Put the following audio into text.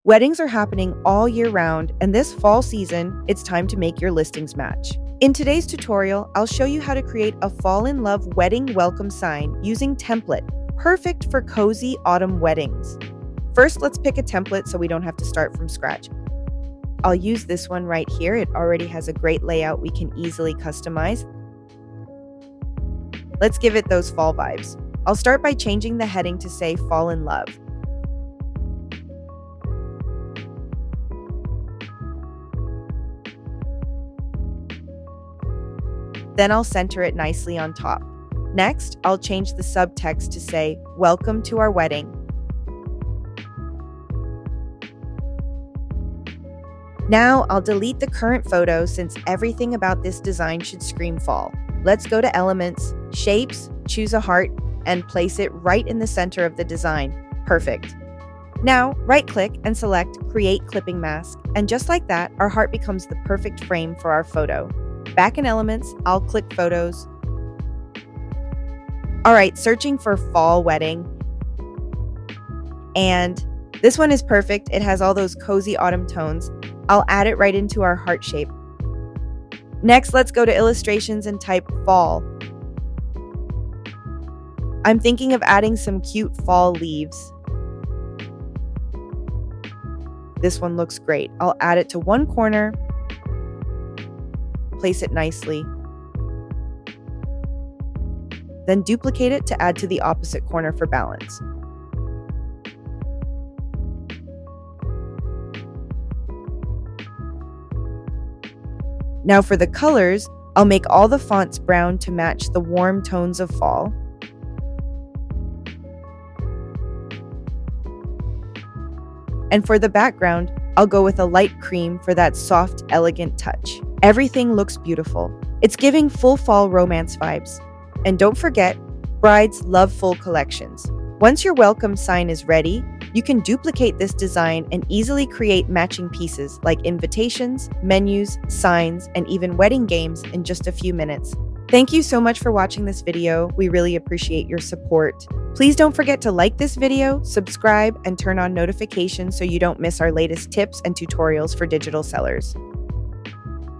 Weddings are happening all year round, and this fall season, it's time to make your listings match. In today's tutorial, I'll show you how to create a fall in love wedding welcome sign using Templett, perfect for cozy autumn weddings. First, let's pick a template so we don't have to start from scratch. I'll use this one right here. It already has a great layout we can easily customize. Let's give it those fall vibes. I'll start by changing the heading to say Fall in Love. Then I'll center it nicely on top. Next, I'll change the subtext to say, Welcome to our wedding. Now, I'll delete the current photo since everything about this design should scream fall. Let's go to Elements, Shapes, choose a heart, and place it right in the center of the design. Perfect. Now, right-click and select Create Clipping Mask, and just like that, our heart becomes the perfect frame for our photo. Back in Elements, I'll click Photos. All right, searching for fall wedding. And this one is perfect. It has all those cozy autumn tones. I'll add it right into our heart shape. Next, let's go to Illustrations and type Fall. I'm thinking of adding some cute fall leaves. This one looks great. I'll add it to one corner. Place it nicely. Then duplicate it to add to the opposite corner for balance. Now for the colors, I'll make all the fonts brown to match the warm tones of fall. And for the background, I'll go with a light cream for that soft, elegant touch. Everything looks beautiful. It's giving full fall romance vibes. And don't forget, brides love full collections. Once your welcome sign is ready, you can duplicate this design and easily create matching pieces like invitations, menus, signs, and even wedding games in just a few minutes. Thank you so much for watching this video. We really appreciate your support. Please don't forget to like this video, subscribe, and turn on notifications so you don't miss our latest tips and tutorials for digital sellers.